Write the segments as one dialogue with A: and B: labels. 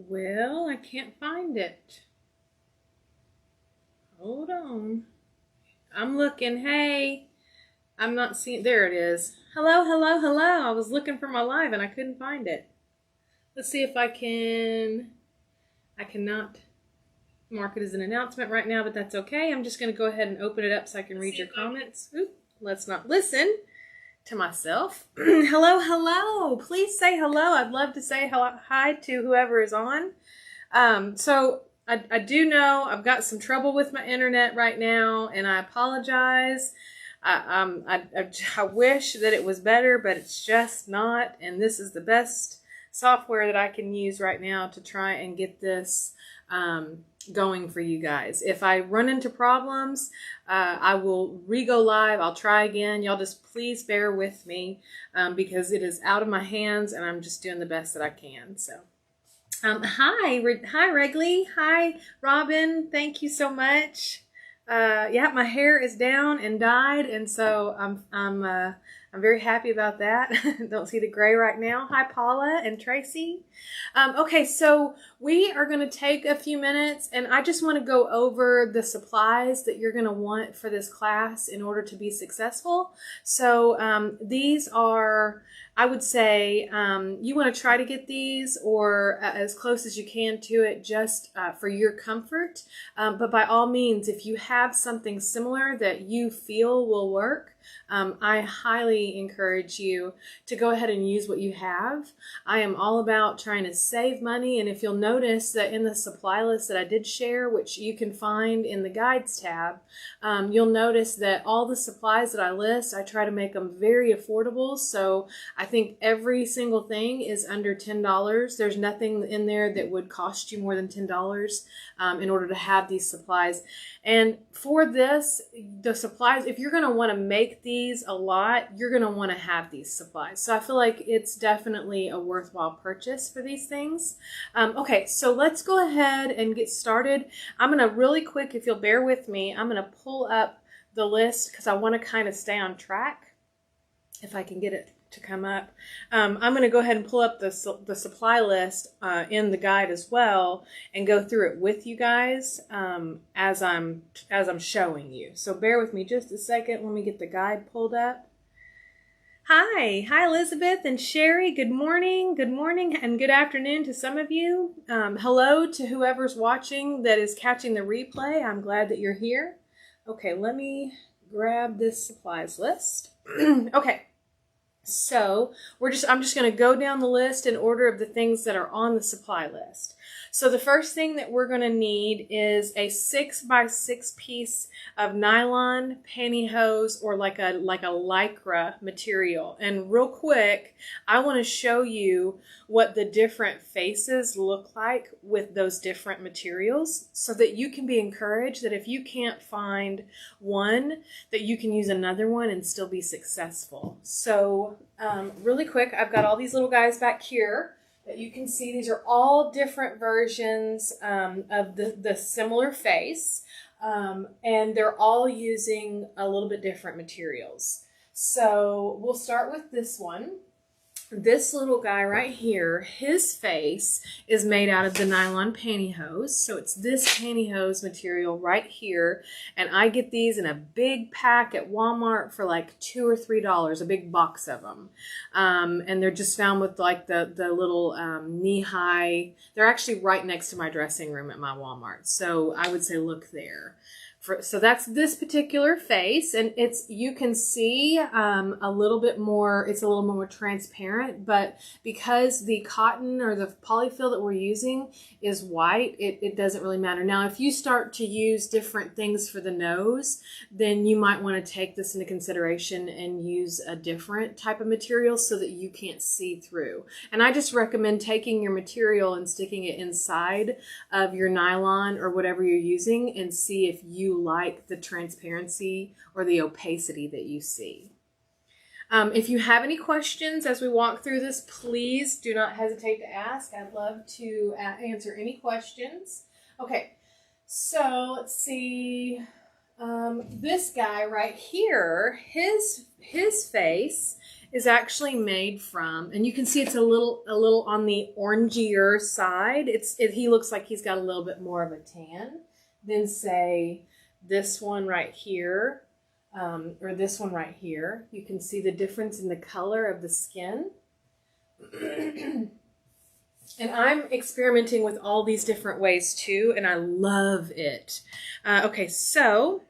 A: Well, I can't find it. Hold on. I'm looking. Hey, I'm not seeing. There it is. Hello, hello, hello. I was looking for my live and I couldn't find it. Let's see if I can. I cannot mark it as an announcement right now, but that's okay. I'm just going to go ahead and open it up so I can read your comments. Oop, let's not listen to myself. Hello, hello. Please say hello. I'd love to say hello, hi to whoever is on. So I do know I've got some trouble with my internet right now, and I apologize. I wish that it was better, but it's just not. And this is the best software that I can use right now to try and get this going for you guys. If I run into problems, I will re-go live. I'll try again. Y'all just please bear with me because it is out of my hands, and I'm just doing the best that I can. So. Hi Regley. Hi Robin. Thank you so much. Yeah, my hair is down and dyed, and so I'm very happy about that. Don't see the gray right now. Hi Paula and Tracy. Okay, so we are going to take a few minutes, and I just want to go over the supplies that you're going to want for this class in order to be successful. So these are, I would say, you want to try to get these or as close as you can to it just for your comfort. But by all means, if you have something similar that you feel will work, I highly encourage you to go ahead and use what you have. I am all about trying to save money, and if you'll notice that in the supply list that I did share, which you can find in the guides tab, you'll notice that all the supplies that I list, I try to make them very affordable. So I think every single thing is under $10. There's nothing in there that would cost you more than $10 in order to have these supplies. And for this, the supplies, if you're going to want to make these a lot, you're going to want to have these supplies. So I feel like it's definitely a worthwhile purchase for these things. Okay, so let's go ahead and get started. I'm going to really quick, if you'll bear with me, I'm going to pull up the list because I want to kind of stay on track. If I can get it to come up. I'm going to go ahead and pull up the supply list in the guide as well and go through it with you guys as I'm showing you. So bear with me just a second. Let me get the guide pulled up. Hi Elizabeth and Sherry. Good morning and good afternoon to some of you. Hello to whoever's watching that is catching the replay. I'm glad that you're here. Okay, let me grab this supplies list. Okay. So I'm just going to go down the list in order of the things that are on the supply list. So the first thing that we're going to need is a 6x6 piece of nylon pantyhose or like a lycra material. And real quick, I want to show you what the different faces look like with those different materials so that you can be encouraged that if you can't find one, that you can use another one and still be successful. So really quick, I've got all these little guys back here that you can see. These are all different versions of the similar face, and they're all using a little bit different materials. So we'll start with this one. This little guy right here, his face is made out of the nylon pantyhose. So it's this pantyhose material right here. And I get these in a big pack at Walmart for like $2 or $3, a big box of them. And they're just found with like the little knee-high. They're actually right next to my dressing room at my Walmart. So I would say look there. So that's this particular face, and you can see a little bit more, it's a little more transparent, but because the cotton or the polyfill that we're using is white, it doesn't really matter. Now, if you start to use different things for the nose, then you might want to take this into consideration and use a different type of material so that you can't see through. And I just recommend taking your material and sticking it inside of your nylon or whatever you're using and see if you like the transparency or the opacity that you see. If you have any questions as we walk through this, please do not hesitate to ask. I'd love to answer any questions. Okay, so let's see. This guy right here, his face is actually made from, and you can see it's a little on the orangier side. He looks like he's got a little bit more of a tan than say this one right here, or this one right here. You can see the difference in the color of the skin. And I'm experimenting with all these different ways too, and I love it. Okay, so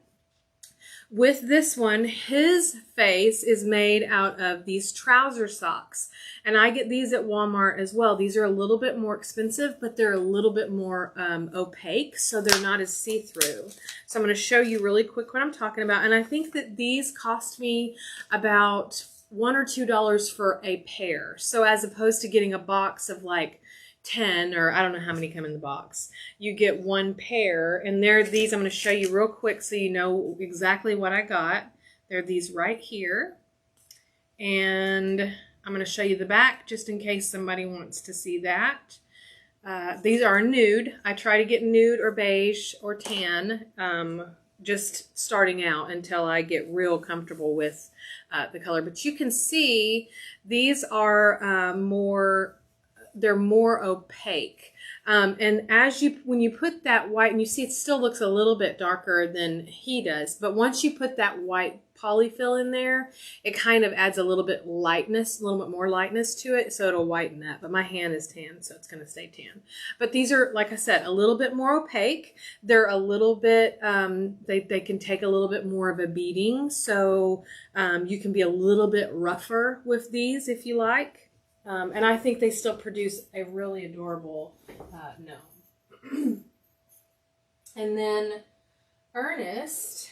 A: with this one, his face is made out of these trouser socks. And I get these at Walmart as well. These are a little bit more expensive, but they're a little bit more opaque, so they're not as see-through. So I'm going to show you really quick what I'm talking about. And I think that these cost me about $1 or $2 for a pair. So as opposed to getting a box of like 10, or I don't know how many come in the box, you get one pair. And they're these, I'm going to show you real quick so you know exactly what I got. They're these right here. And I'm going to show you the back just in case somebody wants to see that. These are nude. I try to get nude or beige or tan, just starting out until I get real comfortable with the color. But you can see these are they're more opaque. And when you put that white, and you see it still looks a little bit darker than he does, but once you put that white polyfill in there, it kind of adds a little bit lightness, a little bit more lightness to it, so it'll whiten that. But my hand is tan, so it's going to stay tan. But these are, like I said, a little bit more opaque. They're a little bit, they can take a little bit more of a beating, so you can be a little bit rougher with these if you like. And I think they still produce a really adorable gnome. And then Ernest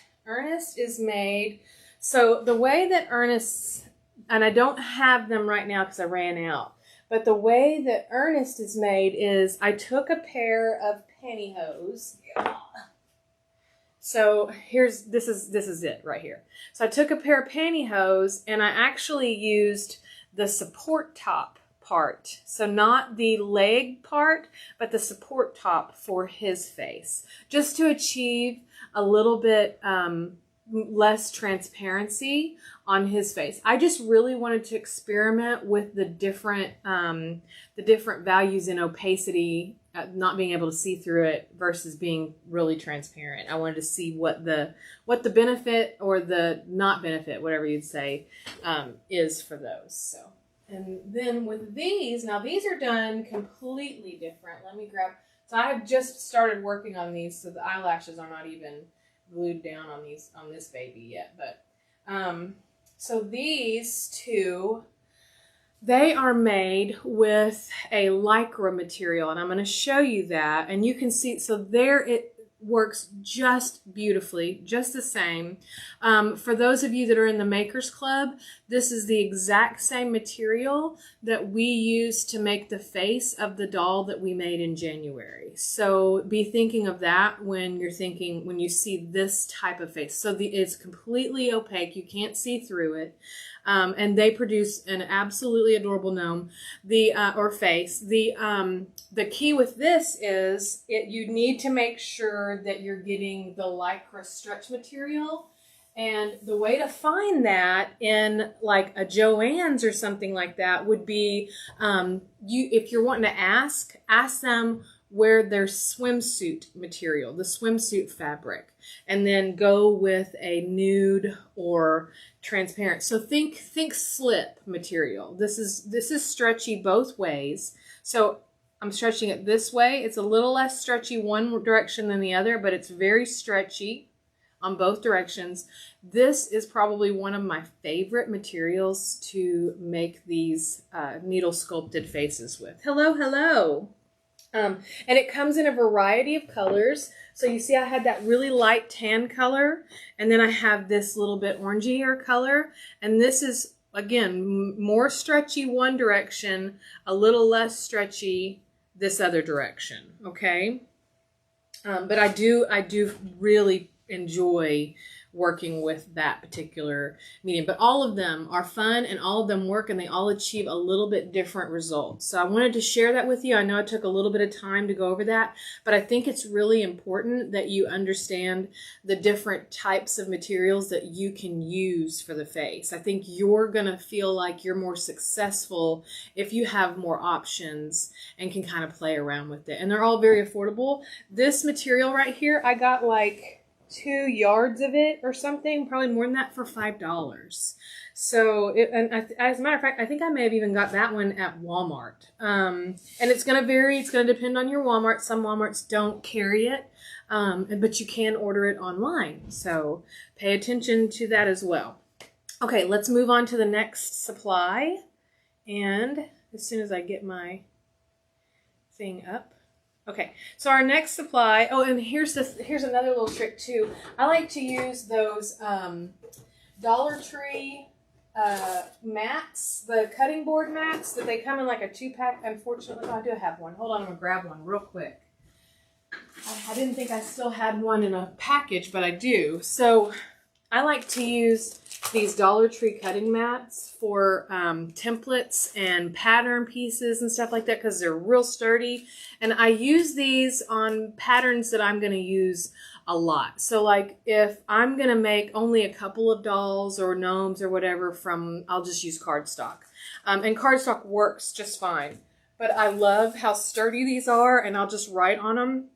A: is made, so the way that Ernest, and I don't have them right now because I ran out, but the way that Ernest is made is I took a pair of pantyhose. So this is it right here. So I took a pair of pantyhose and I actually used the support top part. So not the leg part, but the support top for his face, just to achieve a little bit less transparency on his face. I just really wanted to experiment with the different values in opacity, not being able to see through it versus being really transparent. I wanted to see what the benefit or the not benefit, whatever you'd say, is for those. So, and then with these, now these are done completely different. Let me grab. So I have just started working on these, so the eyelashes are not even glued down on this baby yet. But so these two, they are made with a lycra material, and I'm going to show you that. And you can see, so there it works just beautifully, just the same. For those of you that are in the Makers Club, this is the exact same material that we used to make the face of the doll that we made in January. So be thinking of that when you see this type of face. So it's completely opaque. You can't see through it. And they produce an absolutely adorable gnome, or face. The key with this is you need to make sure that you're getting the lycra stretch material. And the way to find that in like a Joann's or something like that would be, if you're wanting to ask them where their swimsuit material, the swimsuit fabric, and then go with a nude or transparent. So think slip material. This is stretchy both ways. So I'm stretching it this way. It's a little less stretchy one direction than the other, but it's very stretchy on both directions. This is probably one of my favorite materials to make these needle sculpted faces with. Hello, hello. And it comes in a variety of colors. So you see I had that really light tan color, and then I have this little bit orangier color. And this is, again, more stretchy one direction, a little less stretchy this other direction, okay? But I do really enjoy working with that particular medium. But all of them are fun and all of them work and they all achieve a little bit different results. So I wanted to share that with you. I know it took a little bit of time to go over that, but I think it's really important that you understand the different types of materials that you can use for the face. I think you're going to feel like you're more successful if you have more options and can kind of play around with it. And they're all very affordable. This material right here, I got like 2 yards of it or something, probably more than that, for $5. So, as a matter of fact, I think I may have even got that one at Walmart. And it's going to vary. It's going to depend on your Walmart. Some Walmarts don't carry it, but you can order it online. So pay attention to that as well. Okay, let's move on to the next supply. And as soon as I get my thing up. Okay, so our next supply, oh, and here's another little trick too. I like to use those Dollar Tree mats, the cutting board mats that they come in like a 2-pack. Unfortunately, I do have one. Hold on, I'm gonna grab one real quick. I didn't think I still had one in a package, but I do. So I like to use these Dollar Tree cutting mats for templates and pattern pieces and stuff like that because they're real sturdy. And I use these on patterns that I'm going to use a lot. So like if I'm going to make only a couple of dolls or gnomes or whatever I'll just use cardstock. And cardstock works just fine. But I love how sturdy these are, and I'll just write on them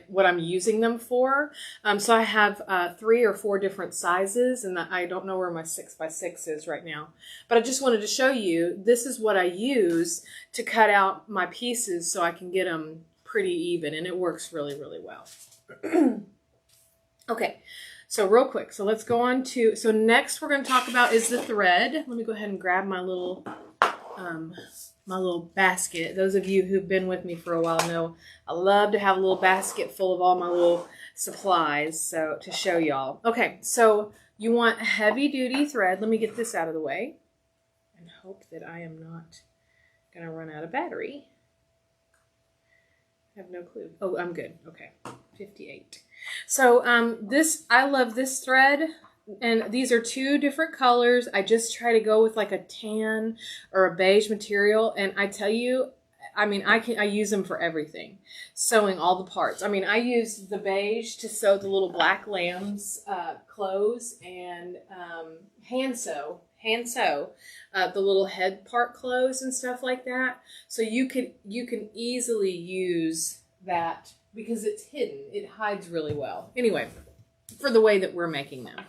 A: what I'm using them for. So I have 3 or 4 different sizes, and I don't know where my 6x6 is right now, but I just wanted to show you, this is what I use to cut out my pieces so I can get them pretty even, and it works really, really well. Okay, so real quick, so let's go on to, so next we're going to talk about is the thread. Let me go ahead and grab my little basket. Those of you who've been with me for a while know I love to have a little basket full of all my little supplies, so to show y'all. Okay, so you want heavy duty thread. Let me get this out of the way and hope that I am not gonna run out of battery. I have no clue. Oh, I'm good. Okay, 58. So I love this thread. And these are 2 different colors. I just try to go with like a tan or a beige material. And I tell you, I mean, I use them for everything. Sewing all the parts. I mean, I use the beige to sew the little black lamb's clothes, and hand sew the little head part clothes and stuff like that. So you can easily use that because it's hidden. It hides really well. Anyway, for the way that we're making them.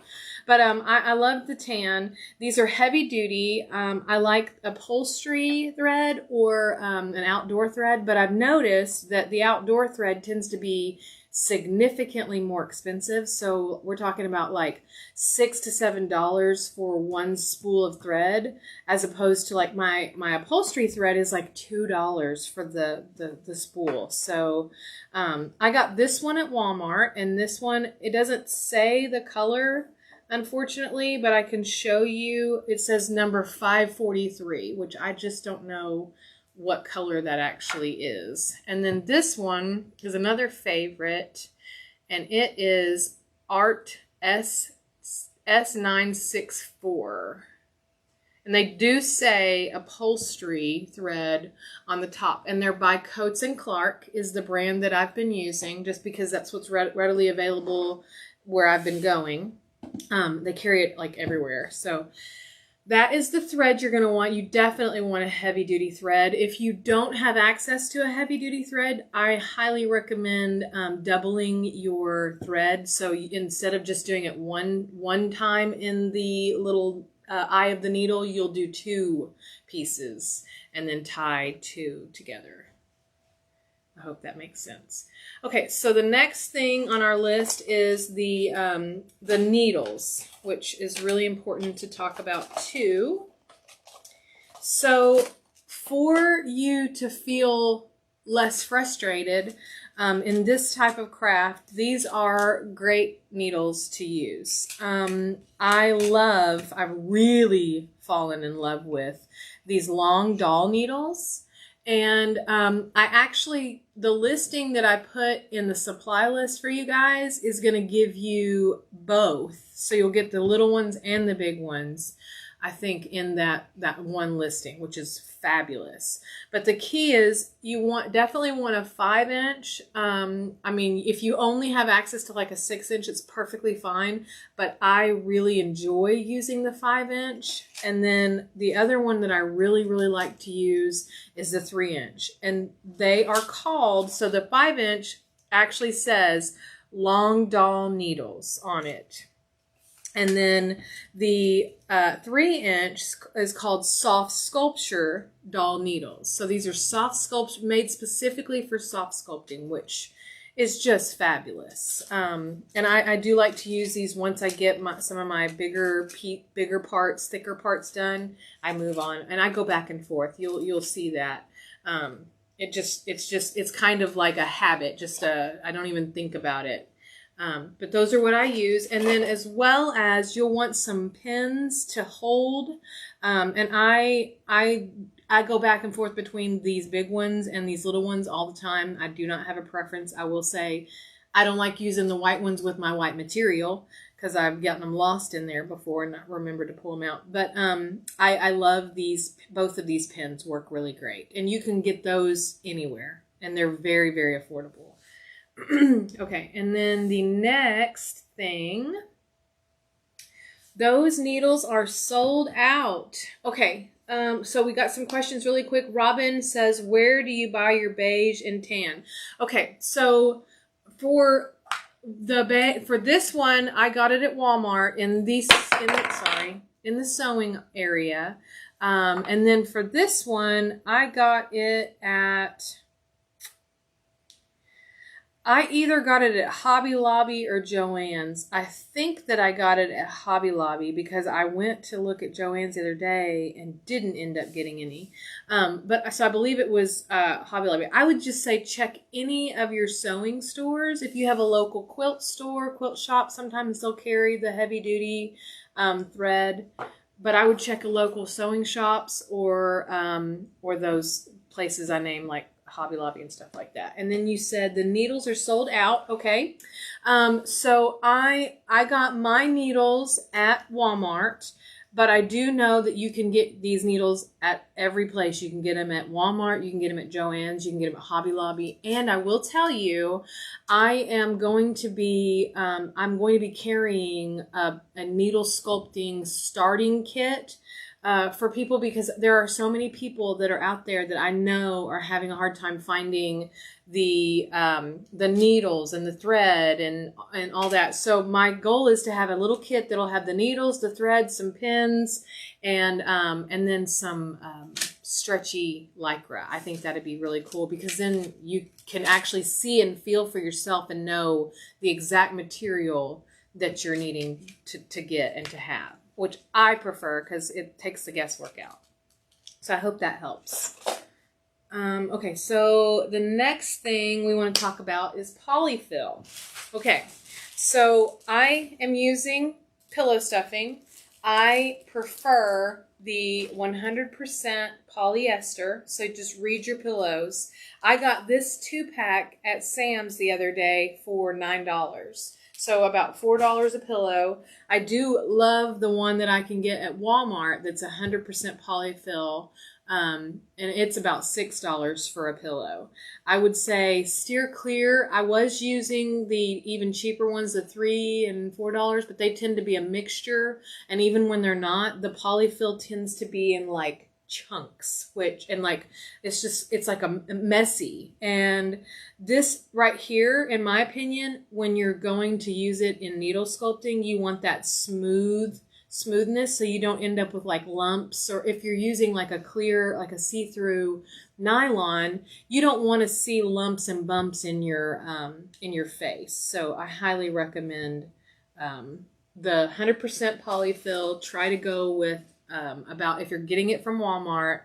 A: But I love the tan. These are heavy duty. I like upholstery thread or an outdoor thread, but I've noticed that the outdoor thread tends to be significantly more expensive. So we're talking about like $6 to $7 for one spool of thread, as opposed to like my upholstery thread is like $2 for the spool. So I got this one at Walmart, and this one, it doesn't say the color, unfortunately, but I can show you. It says number 543, which I just don't know what color that actually is. And then this one is another favorite, and it is Art S964. And they do say upholstery thread on the top. And they're by Coates & Clark is the brand that I've been using, just because that's what's readily available where I've been going. They carry it like everywhere. So that is the thread you're going to want. You definitely want a heavy duty thread. If you don't have access to a heavy duty thread, I highly recommend doubling your thread. So instead of just doing it one time in the little eye of the needle, you'll do 2 pieces and then tie 2 together. I hope that makes sense. Okay, so the next thing on our list is the needles, which is really important to talk about too. So for you to feel less frustrated in this type of craft, these are great needles to use. I've really fallen in love with these long doll needles. And the listing that I put in the supply list for you guys is going to give you both. So you'll get the little ones and the big ones, I think, in that one listing, which is fabulous. But the key is definitely want a 5-inch. I mean, if you only have access to like a 6-inch, it's perfectly fine. But I really enjoy using the 5-inch. And then the other one that I really, really like to use is the 3-inch. And they are called, so the 5-inch actually says long doll needles on it. And then the 3-inch is called soft sculpture doll needles. So these are soft sculpture made specifically for soft sculpting, which is just fabulous. And I do like to use these once I get some of my bigger parts, thicker parts done. I move on and I go back and forth. You'll see that. It's kind of like a habit. I don't even think about it. But those are what I use. And then as well as you'll want some pins to hold. And I go back and forth between these big ones and these little ones all the time. I do not have a preference. I will say I don't like using the white ones with my white material because I've gotten them lost in there before and not remembered to pull them out. But I love these. Both of these pins work really great. And you can get those anywhere. And they're very, very affordable. Okay, and then the next thing, those needles are sold out. Okay, so we got some questions really quick. Robin says, where do you buy your beige and tan? Okay, so for this one, I got it at Walmart in the sewing area. And then for this one, I got it at... I either got it at Hobby Lobby or Joann's. I think that I got it at Hobby Lobby because I went to look at Joann's the other day and didn't end up getting any. So I believe it was Hobby Lobby. I would just say check any of your sewing stores. If you have a local quilt store, quilt shop, sometimes they'll carry the heavy duty thread. But I would check a local sewing shops or those places I named like Hobby Lobby and stuff like that. And then you said the needles are sold out. Okay. So I got my needles at Walmart, but I do know that you can get these needles at every place. You can get them at Walmart. You can get them at Joann's. You can get them at Hobby Lobby. And I will tell you, I am going to be, carrying a needle sculpting starting kit for people, because there are so many people that are out there that I know are having a hard time finding the needles and the thread and all that. So my goal is to have a little kit that'll have the needles, the thread, some pins, and then some stretchy Lycra. I think that'd be really cool because then you can actually see and feel for yourself and know the exact material that you're needing to get and to have, which I prefer because it takes the guesswork out. So I hope that helps. Okay, so the next thing we want to talk about is polyfill. Okay, so I am using pillow stuffing. I prefer the 100% polyester, so just read your pillows. I got this 2-pack at Sam's the other day for $9. So about $4 a pillow. I do love the one that I can get at Walmart that's 100% polyfill. And it's about $6 for a pillow. I would say steer clear. I was using the even cheaper ones, the $3 and $4, but they tend to be a mixture. And even when they're not, the polyfill tends to be in like chunks, it's like a messy. And this right here, in my opinion, when you're going to use it in needle sculpting, you want that smoothness so you don't end up with like lumps. Or if you're using like a clear, like a see-through nylon, you don't want to see lumps and bumps in your face. So I highly recommend the 100% polyfill. Try to go with if you're getting it from Walmart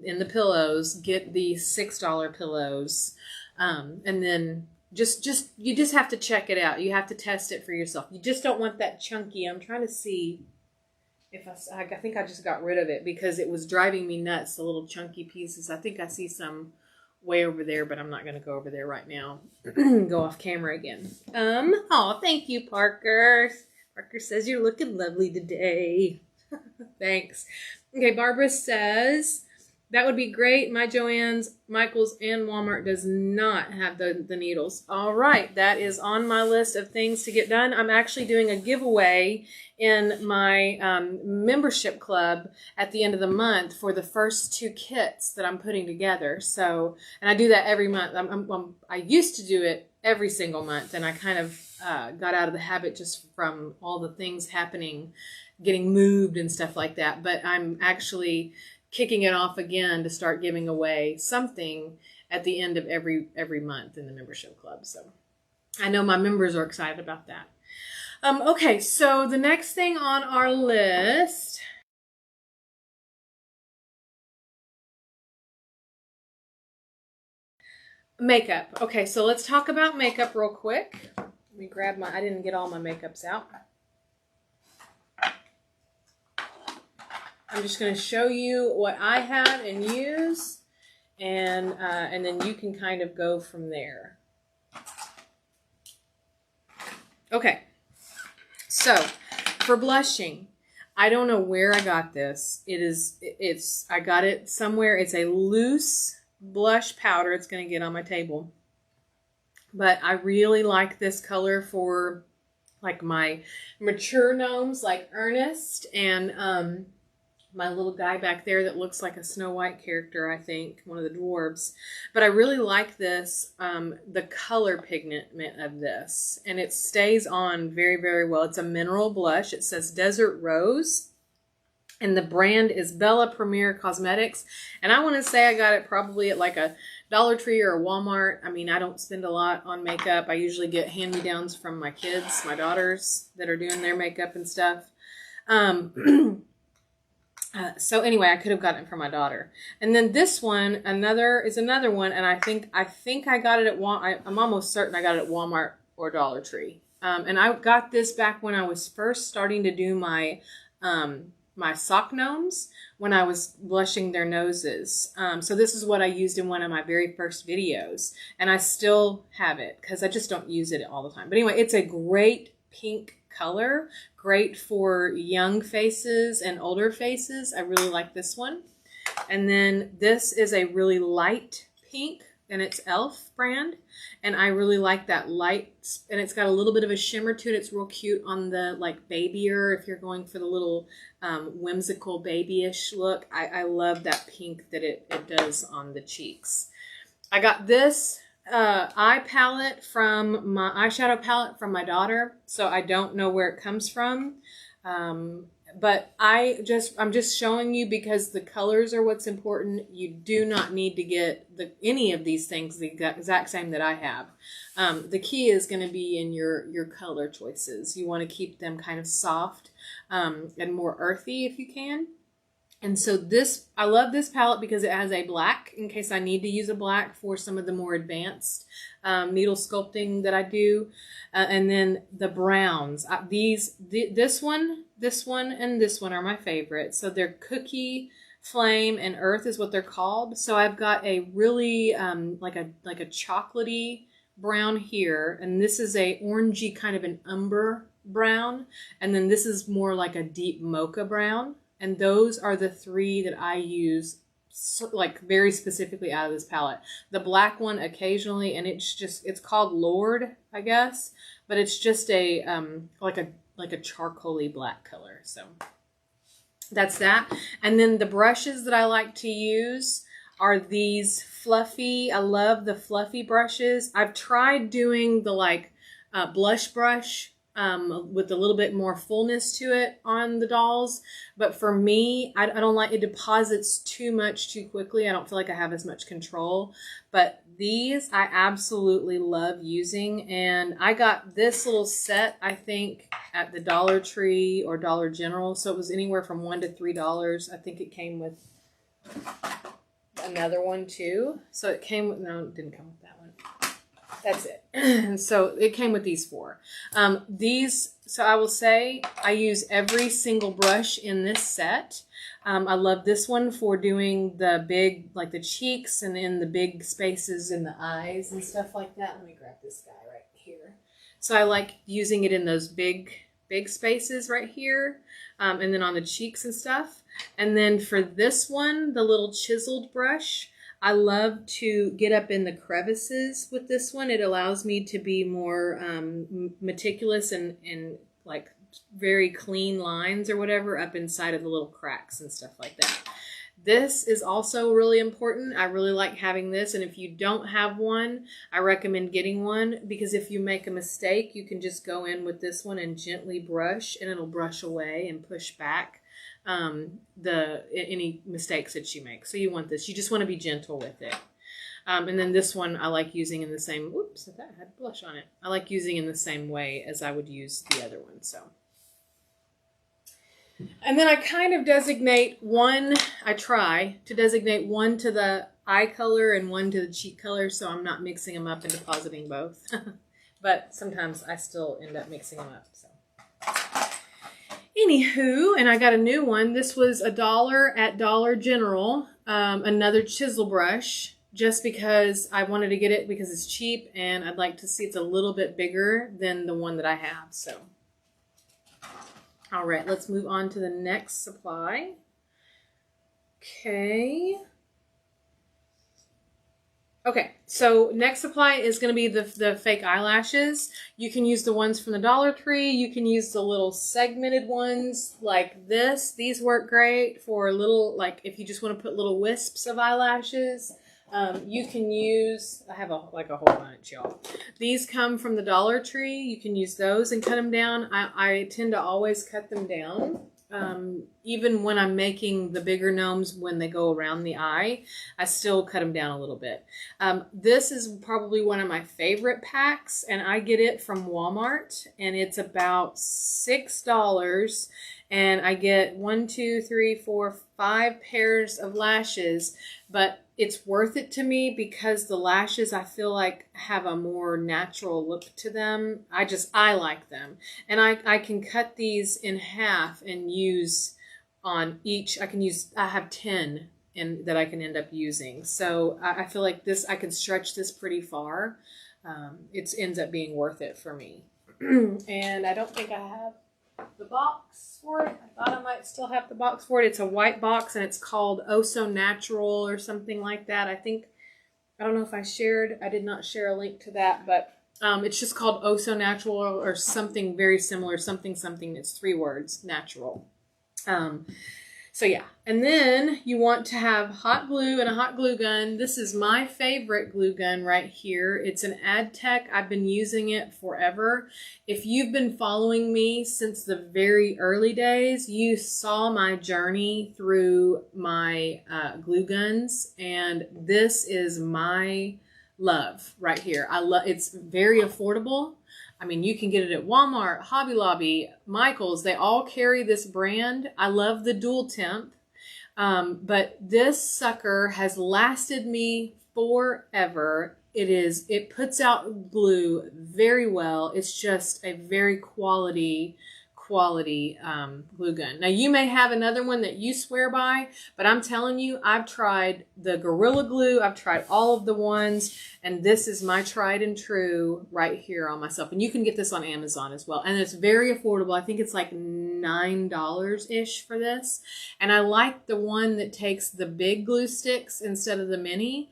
A: in the pillows, get the $6 pillows. And then you just have to check it out. You have to test it for yourself. You just don't want that chunky. I'm trying to see I think I just got rid of it because it was driving me nuts, the little chunky pieces. I think I see some way over there, but I'm not going to go over there right now. Go off camera again. Oh, thank you, Parker. Parker says you're looking lovely today. Thanks. Okay, Barbara says, that would be great. My Joann's, Michael's, and Walmart does not have the needles. All right, that is on my list of things to get done. I'm actually doing a giveaway in my membership club at the end of the month for the first 2 kits that I'm putting together. So, and I do that every month. I used to do it every single month, and I kind of got out of the habit just from all the things happening, getting moved and stuff like that. But I'm actually kicking it off again to start giving away something at the end of every month in the membership club. So I know my members are excited about that. Okay, so the next thing on our list, makeup. Okay, so let's talk about makeup real quick. Let me grab I didn't get all my makeups out. I'm just going to show you what I have and use, and then you can kind of go from there. Okay, so for blushing, I don't know where I got this. I got it somewhere. It's a loose blush powder. It's going to get on my table. But I really like this color for like my mature gnomes like Ernest and my little guy back there that looks like a Snow White character, I think, one of the dwarves. But I really like this, the color pigment of this. And it stays on very, very well. It's a mineral blush. It says Desert Rose. And the brand is Bella Premier Cosmetics. And I want to say I got it probably at like a Dollar Tree or a Walmart. I mean, I don't spend a lot on makeup. I usually get hand-me-downs from my kids, my daughters that are doing their makeup and stuff. So anyway, I could have gotten it for my daughter. And then this one, another one, and I think I got it at I'm almost certain I got it at Walmart or Dollar Tree. And I got this back when I was first starting to do my my sock gnomes, when I was blushing their noses. So this is what I used in one of my very first videos, and I still have it because I just don't use it all the time. But anyway, it's a great pink color, great for young faces and older faces. I really like this one. And then this is a really light pink, and it's e.l.f. brand, and I really like that light, and it's got a little bit of a shimmer to it. It's real cute on the like babyer, if you're going for the little whimsical babyish look. I love that pink that it does on the cheeks. I got this eyeshadow palette from my daughter, so I don't know where it comes from, but I'm just showing you because the colors are what's important. You do not need to get any of these things the exact same that I have. The key is going to be in your color choices. You want to keep them kind of soft and more earthy if you can. And so I love this palette because it has a black in case I need to use a black for some of the more advanced needle sculpting that I do. And then the browns. This one, and this one are my favorite. So they're Cookie, Flame, and Earth is what they're called. So I've got a really like a chocolatey brown here. And this is a orangey kind of an umber brown. And then this is more like a deep mocha brown. And those are the 3 that I use like very specifically out of this palette. The black one occasionally, and it's called Lord, I guess, but it's just a like a charcoaly black color. So that's that. And then the brushes that I like to use are these fluffy. I love the fluffy brushes. I've tried doing the like blush brush with a little bit more fullness to it on the dolls. But for me, I don't like it deposits too much too quickly. I don't feel like I have as much control. But these I absolutely love using. And I got this little set, I think, at the Dollar Tree or Dollar General. So it was anywhere from $1 to $3. I think it came with another one too. So it came with, no, it didn't come with that one. that's it. And so it came with these 4. So I will say I use every single brush in this set. I love this one for doing the big, like the cheeks and in the big spaces in the eyes and stuff like that. Let me grab this guy right here. So I like using it in those big spaces right here, and then on the cheeks and stuff. And then for this one, the little chiseled brush, I love to get up in the crevices with this one. It allows me to be more meticulous and like very clean lines or whatever up inside of the little cracks and stuff like that. This is also really important. I really like having this, and if you don't have one, I recommend getting one, because if you make a mistake, you can just go in with this one and gently brush, and it'll brush away and push back any mistakes that you make. So you want this. You just want to be gentle with it. And then this one I like using in the same, oops, that had blush on it. I like using in the same way as I would use the other one. So. And then I kind of designate one, I try to designate one to the eye color and one to the cheek color, so I'm not mixing them up and depositing both. But sometimes I still end up mixing them up. So. Anywho, and I got a new one. This was $1 at Dollar General, another chisel brush, just because I wanted to get it because it's cheap and I'd like to see it's a little bit bigger than the one that I have. So. All right, let's move on to the next supply. Okay, so next supply is going to be the fake eyelashes. You can use the ones from the Dollar Tree. You can use the little segmented ones like this. These work great for little, like if you just want to put little wisps of eyelashes. You can use, I have a whole bunch, y'all. These come from the Dollar Tree. You can use those and cut them down. I tend to always cut them down. Even when I'm making the bigger gnomes, when they go around the eye, I still cut them down a little bit. This is probably one of my favorite packs, and I get it from Walmart, and it's about $6. And I get 1, 2, 3, 4, 5 pairs of lashes, but it's worth it to me because the lashes, I feel like, have a more natural look to them. I like them. And I can cut these in half and use on each. I have 10 that I can end up using. So I feel like this, I can stretch this pretty far. It ends up being worth it for me. And I don't think I have the box for it. I thought I might still have the box for it. It's a white box and it's called Oh So Natural or something like that. I don't know if I did not share a link to that, but it's just called Oh So Natural or something very similar, something. It's 3 words, natural. So yeah, and then you want to have hot glue and a hot glue gun. This is my favorite glue gun right here. It's an AdTech. I've been using it forever. If you've been following me since the very early days, you saw my journey through my glue guns, and this is my love right here. It's very affordable. I mean, you can get it at Walmart, Hobby Lobby, Michael's. They all carry this brand. I love the dual temp. But this sucker has lasted me forever. It puts out glue very well. It's just a very quality glue gun. Now, you may have another one that you swear by, but I'm telling you, I've tried the Gorilla Glue. I've tried all of the ones, and this is my tried and true right here on myself. And you can get this on Amazon as well. And it's very affordable. I think it's like $9-ish for this. And I like the one that takes the big glue sticks instead of the mini,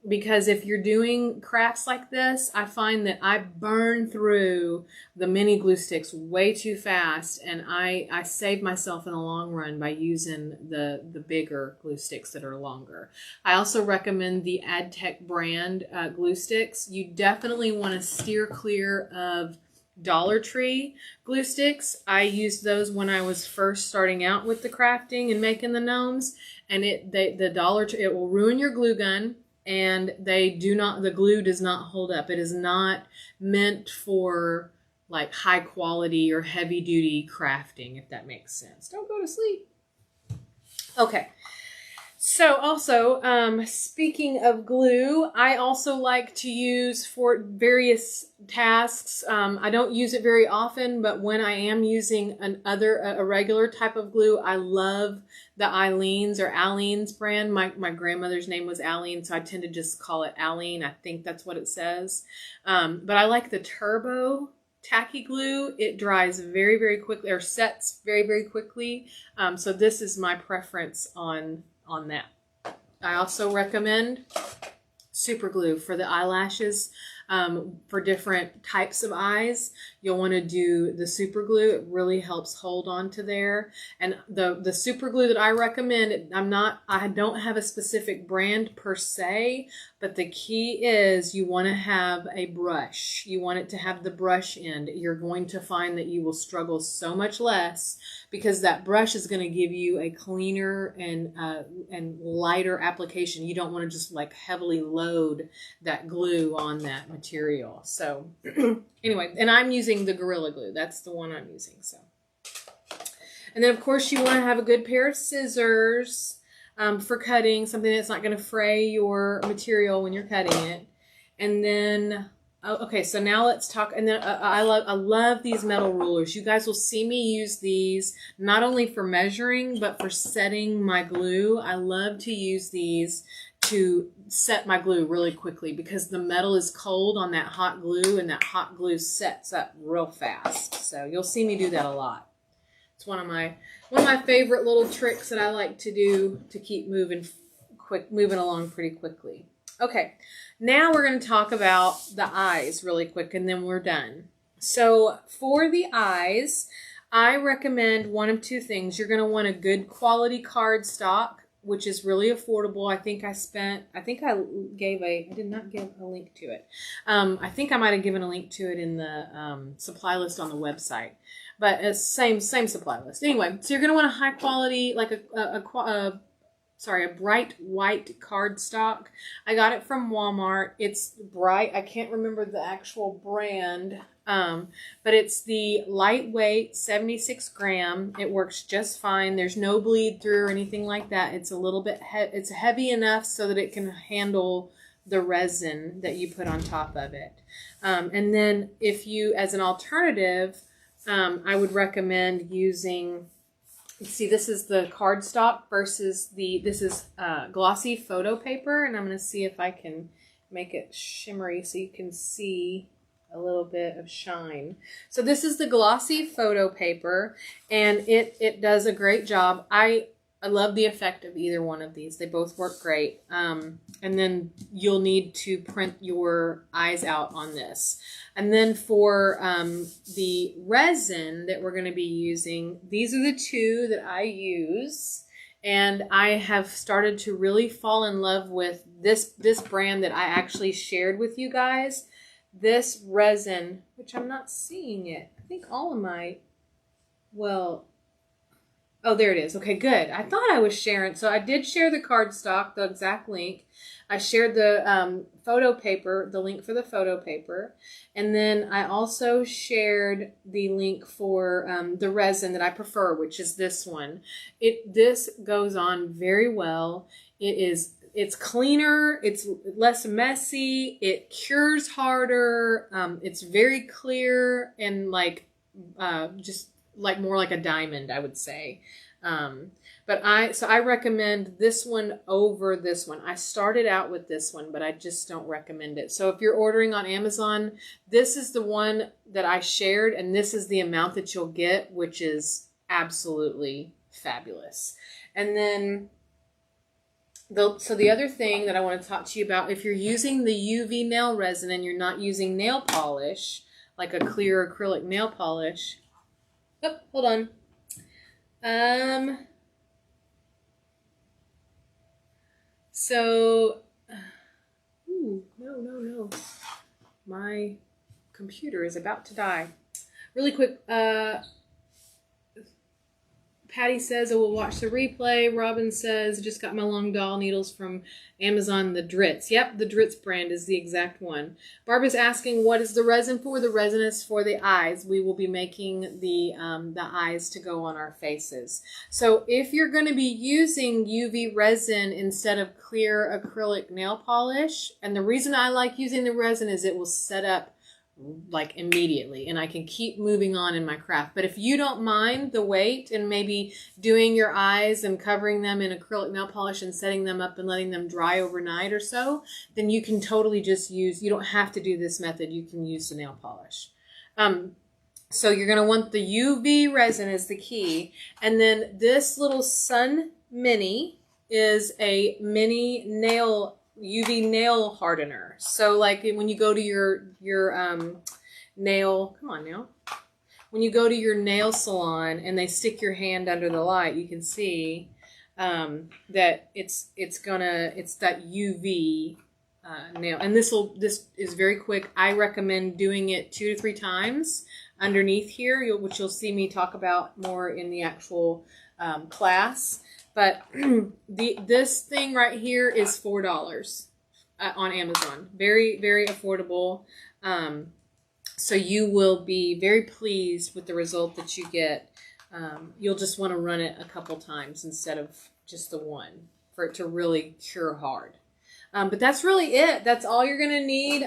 A: because if you're doing crafts like this, I find that I burn through the mini glue sticks way too fast, and I save myself in the long run by using the bigger glue sticks that are longer. I also recommend the AdTech brand glue sticks. You definitely want to steer clear of Dollar Tree glue sticks. I used those when I was first starting out with the crafting and making the gnomes, and it will ruin your glue gun. And the glue does not hold up. It is not meant for like high quality or heavy duty crafting, if that makes sense. Don't go to sleep. Okay. So also, speaking of glue, I also like to use for various tasks. I don't use it very often, but when I am using a regular type of glue, I love the Aleene's or Aleene's brand. My grandmother's name was Aline, so I tend to just call it Aline. I think that's what it says. But I like the Turbo tacky glue. It dries very, very quickly, or sets very, very quickly. So this is my preference on that. I also recommend super glue for the eyelashes. For different types of eyes, you'll want to do the super glue. It really helps hold on to there. And the super glue that I recommend, I don't have a specific brand per se, but the key is you want to have a brush. You want it to have the brush end. You're going to find that you will struggle so much less because that brush is going to give you a cleaner and lighter application. You don't want to just like heavily load that glue on that material. So anyway, and I'm using the Gorilla Glue. That's the one I'm using. So, and then of course you want to have a good pair of scissors for cutting, something that's not going to fray your material when you're cutting it. And then okay, so now let's talk. And then I love these metal rulers. You guys will see me use these not only for measuring, but for setting my glue. I love to use these to set my glue really quickly because the metal is cold on that hot glue, and that hot glue sets up real fast. So you'll see me do that a lot. It's one of my favorite little tricks that I like to do to keep moving along pretty quickly. Okay, now we're going to talk about the eyes really quick, and then we're done. So for the eyes, I recommend one of two things. You're going to want a good quality cardstock, which is really affordable. I did not give a link to it. I think I might have given a link to it in the supply list on the website, but it's same supply list. Anyway, so you're going to want a high quality, like a bright white cardstock. I got it from Walmart. It's bright. I can't remember the actual brand, but it's the lightweight 76 gram. It works just fine. There's no bleed through or anything like that. It's a little bit, it's heavy enough so that it can handle the resin that you put on top of it. And then if you, as an alternative, I would recommend using, see, this is the cardstock versus this is glossy photo paper, and I'm going to see if I can make it shimmery so you can see a little bit of shine. So this is the glossy photo paper, and it does a great job. I love the effect of either one of these. They both work great. And then you'll need to print your eyes out on this. And then for the resin that we're going to be using, these are the two that I use. And I have started to really fall in love with this brand that I actually shared with you guys. This resin, which I'm not seeing it. I think all of my, well, oh, there it is. Okay, good. I thought I was sharing. So I did share the cardstock, the exact link. I shared the photo paper, the link for the photo paper. And then I also shared the link for the resin that I prefer, which is this one. This goes on very well. It's cleaner, it's less messy, it cures harder, it's very clear and like just like more like a diamond, I would say. But I recommend this one over this one. I started out with this one, but I just don't recommend it. So if you're ordering on Amazon, this is the one that I shared, and this is the amount that you'll get, which is absolutely fabulous. And then so the other thing that I want to talk to you about, if you're using the UV nail resin and you're not using nail polish, like a clear acrylic nail polish. Oh, hold on. No. My computer is about to die. Really quick, Patty says, I will watch the replay. Robin says, just got my long doll needles from Amazon, the Dritz. Yep, the Dritz brand is the exact one. Barbara's asking, what is the resin for? The resin is for the eyes. We will be making the eyes to go on our faces. So if you're going to be using UV resin instead of clear acrylic nail polish, and the reason I like using the resin is it will set up like immediately and I can keep moving on in my craft. But if you don't mind the wait and maybe doing your eyes and covering them in acrylic nail polish and setting them up and letting them dry overnight or so, then you can totally just use, you don't have to do this method, you can use the nail polish. So you're going to want the UV resin is the key. And then this little Sun Mini is a mini nail UV nail hardener. So like when you go to your nail, come on now. When you go to your nail salon and they stick your hand under the light, you can see that it's that UV nail. And this is very quick. I recommend doing it 2 to 3 times underneath here, which you'll see me talk about more in the actual class. But this thing right here is $4 on Amazon. Very, very affordable. So you will be very pleased with the result that you get. You'll just want to run it a couple times instead of just the one for it to really cure hard. But that's really it. That's all you're going to need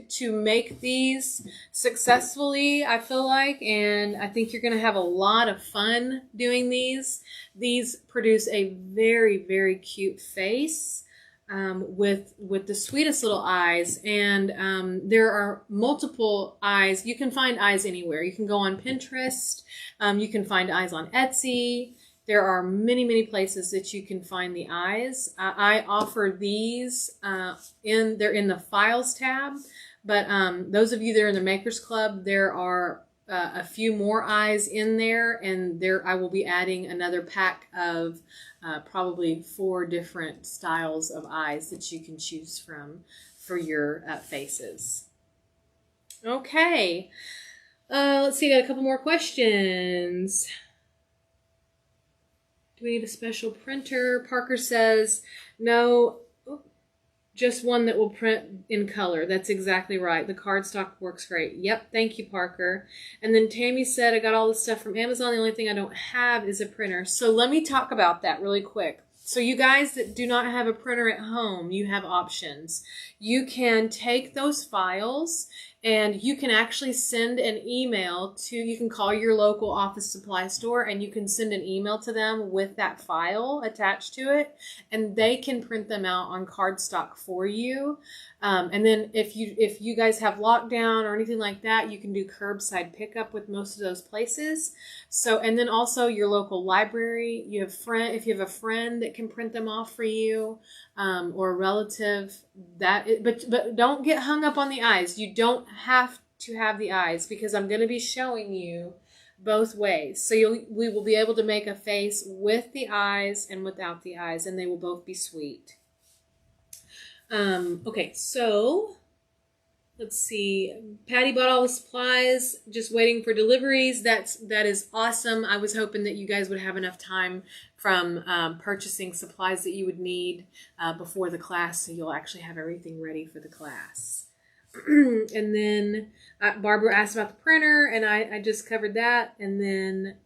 A: to make these successfully, I feel like. And I think you're going to have a lot of fun doing these. These produce a very, very cute face with the sweetest little eyes. And there are multiple eyes. You can find eyes anywhere. You can go on Pinterest. You can find eyes on Etsy. There are many, many places that you can find the eyes. I offer these they're in the Files tab, but those of you that are in the Makers Club, there are a few more eyes in there, and there I will be adding another pack of probably 4 different styles of eyes that you can choose from for your faces. Okay, let's see, I got a couple more questions. Do we need a special printer? Parker says, no, just one that will print in color. That's exactly right. The cardstock works great. Yep, thank you, Parker. And then Tammy said, I got all this stuff from Amazon. The only thing I don't have is a printer. So let me talk about that really quick. So you guys that do not have a printer at home, you have options. You can take those files and you can actually send an email to, you can call your local office supply store and you can send an email to them with that file attached to it, and they can print them out on cardstock for you. And then if you guys have lockdown or anything like that, you can do curbside pickup with most of those places. So, and then also your local library, if you have a friend that can print them off for you, or a relative, but don't get hung up on the eyes. You don't have to have the eyes, because I'm going to be showing you both ways. So we will be able to make a face with the eyes and without the eyes, and they will both be sweet. Okay, so let's see. Patty bought all the supplies, just waiting for deliveries. That is awesome. I was hoping that you guys would have enough time from purchasing supplies that you would need before the class, so you'll actually have everything ready for the class. And then Barbara asked about the printer, and I just covered that. And then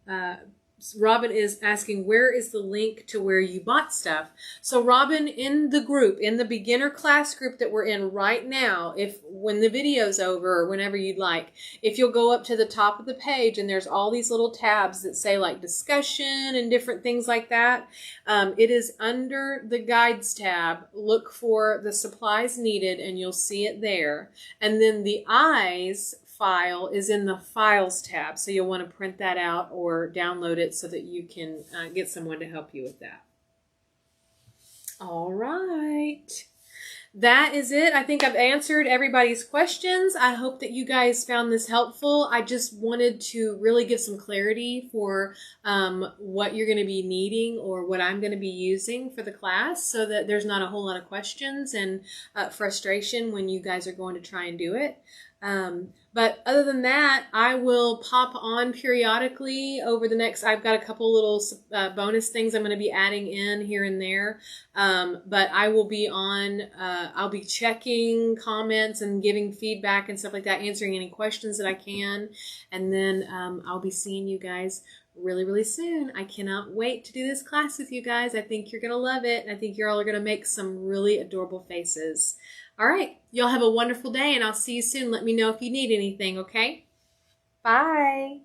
A: Robin is asking, where is the link to where you bought stuff? So Robin, in the group, in the beginner class group that we're in right now, when the video's over or whenever you'd like, if you'll go up to the top of the page and there's all these little tabs that say like discussion and different things like that, it is under the guides tab. Look for the supplies needed and you'll see it there. And then the eyes file is in the Files tab, so you'll want to print that out or download it so that you can get someone to help you with that. All right, that is it. I think I've answered everybody's questions. I hope that you guys found this helpful. I just wanted to really give some clarity for what you're going to be needing or what I'm going to be using for the class, so that there's not a whole lot of questions and frustration when you guys are going to try and do it. But other than that, I will pop on periodically over the next. I've got a couple little bonus things I'm going to be adding in here and there. But I will be on. I'll be checking comments and giving feedback and stuff like that, answering any questions that I can, and then I'll be seeing you guys really, really soon. I cannot wait to do this class with you guys. I think you're going to love it. I think you're all going to make some really adorable faces. All right. Y'all have a wonderful day, and I'll see you soon. Let me know if you need anything, okay? Bye.